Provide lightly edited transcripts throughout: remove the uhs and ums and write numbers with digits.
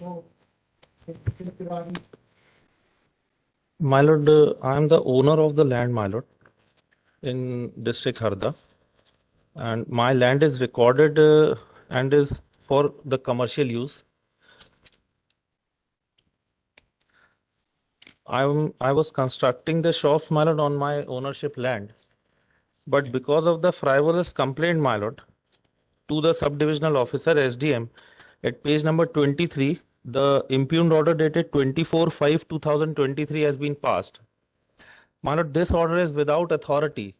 My lord, I am the owner of the land, my lord, in district Harda, and my land is recorded and is for the commercial use. I was constructing the shops, my lord, on my ownership land, but because of the frivolous complaint, my lord, to the subdivisional officer SDM at page number 23, the impugned order dated 24/5/2023 has been passed. My lord, this order is without authority.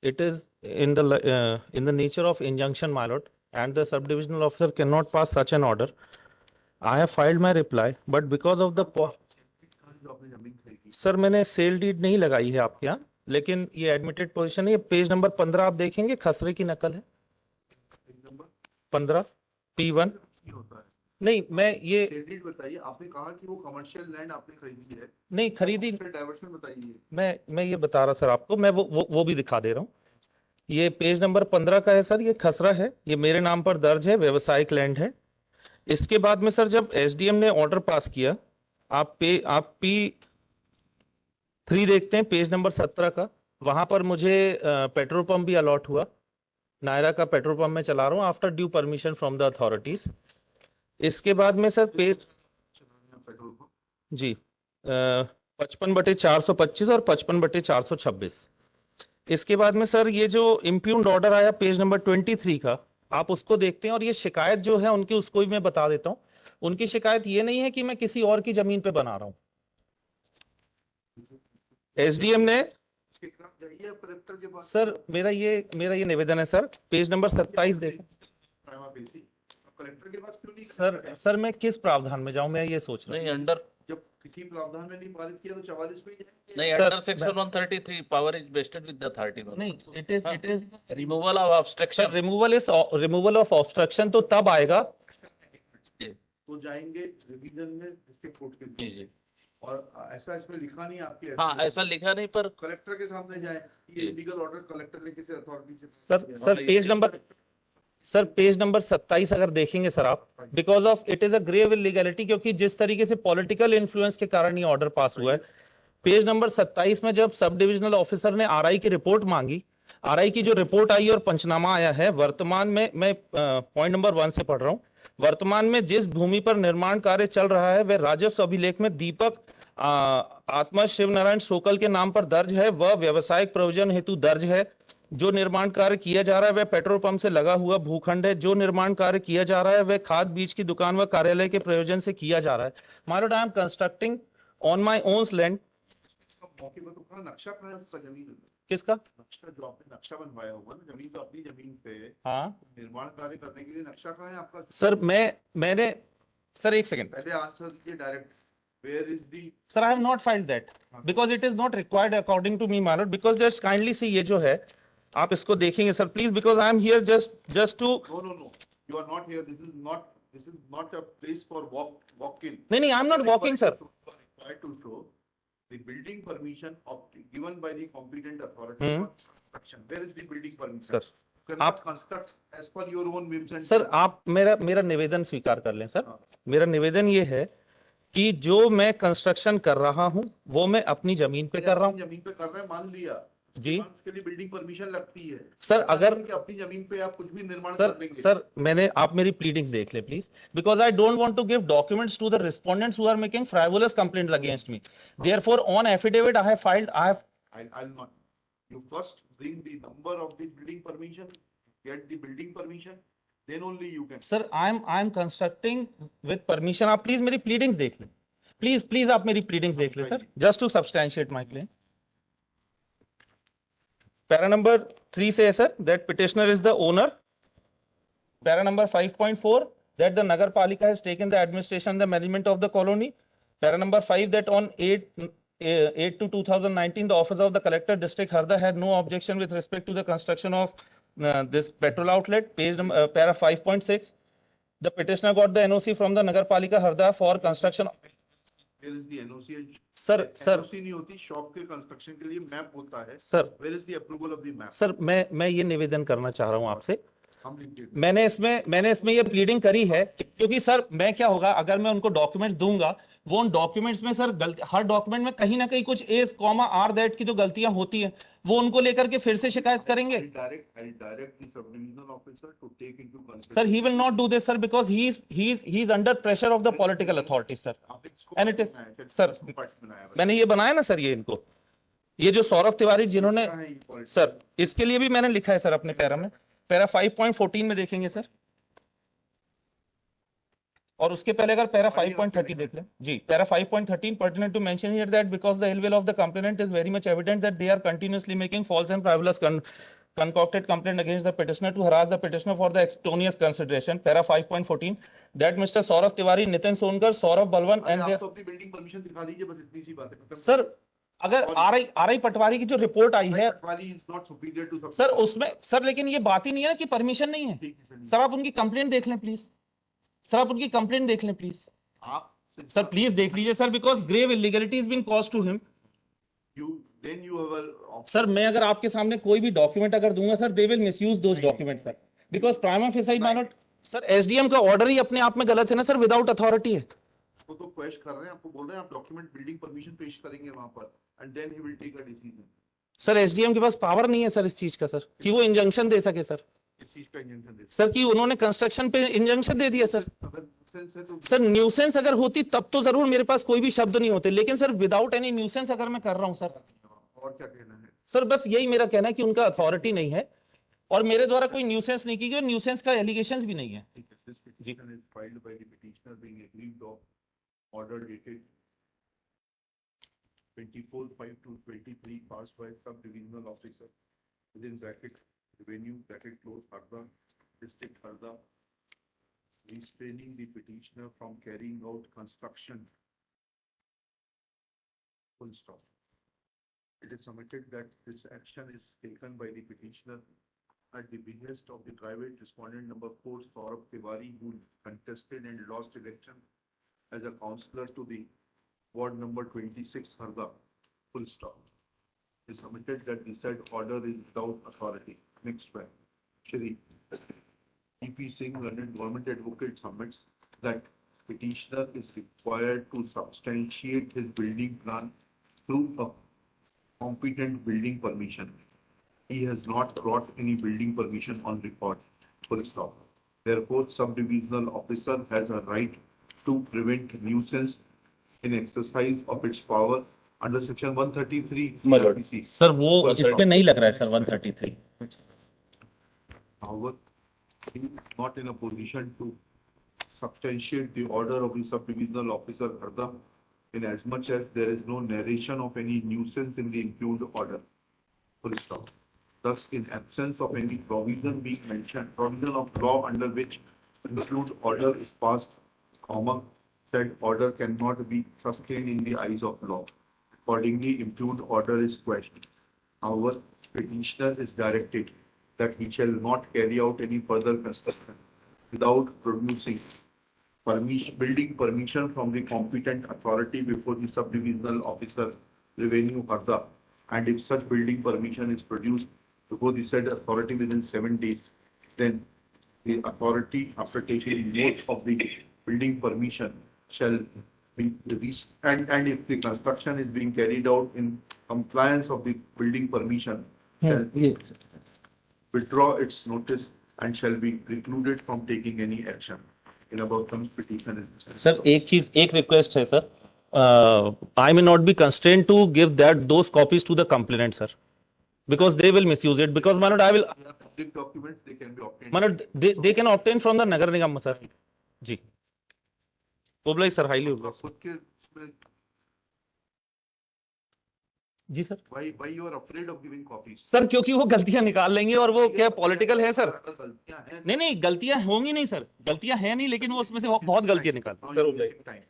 It is in the nature of injunction, my lord, and the subdivisional officer cannot pass such an order. I have filed my reply, but because of the sir मैंने sale deed नहीं लगाई है आपके यहाँ, लेकिन ये admitted position है। Page number 15 आप देखेंगे, खसरे की नकल है 15 P1। नहीं, मैं ये बताइए, आपने कहा कि वो कमर्शियल लैंड आपने खरीदी है। नहीं खरीदी, डाइवर्शन बताइए। मैं ये बता रहा सर आपको, मैं वो भी दिखा दे रहा हूँ। ये पेज नंबर 15 का है सर, ये खसरा है, ये मेरे नाम पर दर्ज है, व्यवसायिक लैंड है। इसके बाद में सर जब एसडीएम ने ऑर्डर पास किया, आप P3 देखते हैं पेज नंबर 17 का, वहां पर मुझे पेट्रोल पंप भी अलॉट हुआ। नायरा का पेट्रोल पंप में चला रहा हूँ after due permission from the authorities. इसके बाद में सर पेज जी 55/425 और 55/426। इसके बाद में सर ये जो इम्प्यूग्ड ऑर्डर आया पेज नंबर 23 का, आप उसको देखते हैं, और ये शिकायत जो है उनकी, उसको भी मैं बता देता हूं। उनकी शिकायत ये नहीं है कि मैं किसी और की जमीन पे बना रहा हूं। एसडीएम ने सर मेरा ये निवेदन है सर, पेज नंबर 27 देखो सर मैं किस प्रावधान में जाऊं, मैं ये सोच रहा हूं। नहीं, अंडर जब किसी प्रावधान में नहीं पारित किया तो 44 में नहीं, under section 133 power is vested with the authority. नहीं, it is removal of obstruction. Removal of obstruction तो तब आएगा तो जाएंगे रिवीजन में डिस्ट्रिक्ट कोर्ट के जी। और ऐसा इसमें लिखा नहीं आपके, हाँ ऐसा लिखा नहीं, पर कलेक्टर के सामने जाए, ये इलीगल ऑर्डर कलेक्टर ने किसी अथॉरिटी से सर पेज नंबर 27 अगर देखेंगे सर आप, because of it is a grave illegality, क्योंकि जिस तरीके से पॉलिटिकल इन्फ्लुएंस के कारण ये ऑर्डर पास हुआ है। पेज नंबर 27 में जब सब डिविजनल ऑफिसर ने आरआई की रिपोर्ट मांगी, आरआई की जो रिपोर्ट आई और पंचनामा आया है, वर्तमान में मैं पॉइंट नंबर 1 से पढ़ रहा हूं। वर्तमान में जिस भूमि पर निर्माण कार्य चल रहा है वह राजस्व अभिलेख में दीपक आत्मा शिव नारायण सोकल के नाम पर दर्ज है, वह व्यवसायिक प्रयोजन हेतु दर्ज है। जो निर्माण कार्य किया जा रहा है वह पेट्रोल पंप से लगा हुआ भूखंड है। जो निर्माण कार्य किया जा रहा है वह खाद बीज की दुकान व कार्यालय के प्रयोजन से किया जा रहा है। My Lord, I am constructing on my own land. मौके पर तो नक्शा कहाँ है उसका, जमीन किसका नक्शा, जो आपने नक्शा बनवाया होगा ना जमीन, तो अपनी जमीन पे हाँ निर्माण कार्य करने के लिए नक्शा कहाँ है आपका? सर मैंने सर एक सेकंड पहले आंसर दीजिए direct. Where is the sir, I have not filed that because it is not required according to me my lord, because just kindly see, ये जो है आप इसको देखेंगे sir please, because I am here just to. No you are not here, this is not a place for walk in. नहीं, I am not walking sir. Required to show the building permission given by the competent authority for construction. Where is the building permission? Sir, आप construct as per your own whims and sir आप मेरा निवेदन स्वीकार कर लें sir. मेरा निवेदन ये है कि जो मैं कंस्ट्रक्शन कर रहा हूं वो मैं अपनी जमीन पे कर रहा हूं। जमीन पे कर रहे हैं, मान लिया जी, उसके लिए बिल्डिंग परमिशन लगती है सर। अगर अपनी जमीन पे आप कुछ भी निर्माण सर कर देंगे सर आप मेरी प्लीडिंग्स देख ले please, because I don't want to give documents to the respondents who are making frivolous complaints against me. Therefore on affidavit I have filed, I'll not. You first bring the number of the building permission, get the building permission, then only you can. Sir I am constructing with permission. आप please मेरी pleadings देख ले, please आप मेरी pleadings देख ले sir, just to substantiate my claim. Para number 3 से है sir, that petitioner is the owner. Para number 5.4, that the Nagar Palika has taken the administration and the management of the colony. Para number 5, that on 8/2/2019 the office of the collector district Harda had no objection with respect to the construction of this petrol outlet. Para 5.6, the petitioner got the NOC from the Nagar Palika Harda for construction. Where is the NOC? Sir NOC नहीं होती, shop के construction के लिए map होता है sir. Where is the approval of the map? Sir मैं ये निवेदन करना चाह रहा हूं आपसे हम लिख देते हैं। मैंने इसमें ये प्लीडिंग करी है क्योंकि सर मैं क्या होगा अगर मैं उनको डॉक्यूमेंट्स दूंगा, वो उन डॉक्यूमेंट्स में सर हर डॉक्यूमेंट में कहीं ना कहीं कुछ एस कॉमा आर दैट की जो गलतियां होती हैं वो उनको लेकर के फिर से शिकायत करेंगे। I'll direct the sub-divisional officer to take into Sir, consideration. he will not do this, sir, because he's under pressure of the political authorities, sir. आपने किसको And it is, बनाया है? sir, किसको parts बनाया है? मैंने ये बनाया ना सर, ये इनको, ये जो सौरभ तिवारी जिन्होंने, क्या है ये politics? सर इसके लिए भी मैंने लिखा है सर अपने पैरा में, पैरा 5.14 में देखेंगे सर, और उसके पहले अगर पैरा 5.30 देख लें जी, para 5.13 pertinent to mention here that because the ill will of the complainant is very much evident that they are continuously making false and frivolous concocted complaint against the petitioner to harass the petitioner for the extraneous consideration. Para 5.14 that Mr. Saurav Tiwari, Nitin Sonkar, Saurabh Balwan अरे and आप their तो अपनी building permission दिखा दीजिए, बस इतनी सी बात है, खत्म। सर अगर आरआई पटवारी की जो रिपोर्ट आई है पटवारी is not superior to सब। सर उसमें सर, लेकिन ये बात ही नहीं है ना कि परमिशन नहीं है। ठीक है सर आप उनकी कंप्लेंट देख लें प्लीज, सर आप उनकी कंप्लेंट देख लें प्लीज, आप सर प्लीज देख लीजिए sir, because grave illegality is been cause to him. you have a sir मैं अगर आपके सामने कोई भी डॉक्यूमेंट अगर दूंगा sir, they will misuse those document sir, because prima facie my not, sir SDM का ऑर्डर ही अपने आप में गलत है ना सर, विदाउट अथॉरिटी है। उसको तो क्वेश्चन कर रहे हैं, आपको बोल रहे हैं आप डॉक्यूमेंट बिल्डिंग परमिशन पेश करेंगे वहां पर and then he will take a decision. Sir SDM के पास पावर नहीं है सर इस चीज का सर, कि वो इंजंक्शन दे सके सर, इस चीज का इंजंक्शन दे सर कि उन्होंने कंस्ट्रक्शन पे इंजंक्शन दे दिया सर। अगर सेंस है तो सर न्यूसेंस अगर होती तब तो जरूर मेरे पास कोई भी शब्द नहीं होते, लेकिन सर विदाउट एनी न्यूसेंस अगर मैं कर रहा हूं सर, और क्या कहना है? सर बस यही मेरा कहना है कि उनका अथॉरिटी नहीं है और मेरे द्वारा कोई न्यूसेंस नहीं की गई और न्यूसेंस का एलिगेशंस भी नहीं है। This petition is filed by the petitioner being aggrieved of order dated 24/5/23 passed by sub-divisional officer within bracket revenue bracket close Harda district Harda, restraining the petitioner from carrying out construction. Full stop. It is submitted that this action is taken by the petitioner at the behest of the private respondent number 4 Saurabh Tiwari, who contested and lost election as a councillor to the ward number 26 Harda. Full stop. It is submitted that the said order is without authority. Next one. Shri EP Singh, London Government Advocate, submits that petitioner is required to substantiate his building plan through a competent building permission. He has not brought any building permission on record. Full stop. Therefore, sub-divisional officer has a right to prevent nuisance in exercise of its power under section 133. CRPC. Sir वो इसमें नहीं लग रहा है sir 133। However, he is not in a position to substantiate the order of the sub-divisional officer Harda, in as much as there is no narration of any nuisance in the impugned order. Full stop. Thus, in absence of any provision being mentioned, provision of law under which impugned order is passed, comma, said order cannot be sustained in the eyes of law. Accordingly, impugned order is quashed. However, petitioner is directed that he shall not carry out any further construction without producing building permission from the competent authority before the sub-divisional officer revenue Harda, and if such building permission is produced before the said authority within 7 days, then the authority, after taking note of the building permission, shall be released, and if the construction is being carried out in compliance of the building permission, shall withdraw its notice and shall be precluded from taking any action. In about terms, petition is dismissed. Sir एक request है sir, I may not be constrained to give that those copies to the complainant sir, because they will misuse it, because my not I will They are public documents, they can be obtained. My not they can obtain from the नगर निगम sir जी। Oblige sir, highly oblige खुद के उसमें जी sir. why you are afraid of giving copies? Sir क्योंकि वो गलतियां निकाल लेंगे और वो क्या पॉलिटिकल है सर। गलतियां हैं। नहीं नहीं गलतियां होंगी नहीं सर, गलतियां हैं नहीं, लेकिन वो उसमें से बहुत गलतियां निकाल Now sir. you oblige take time.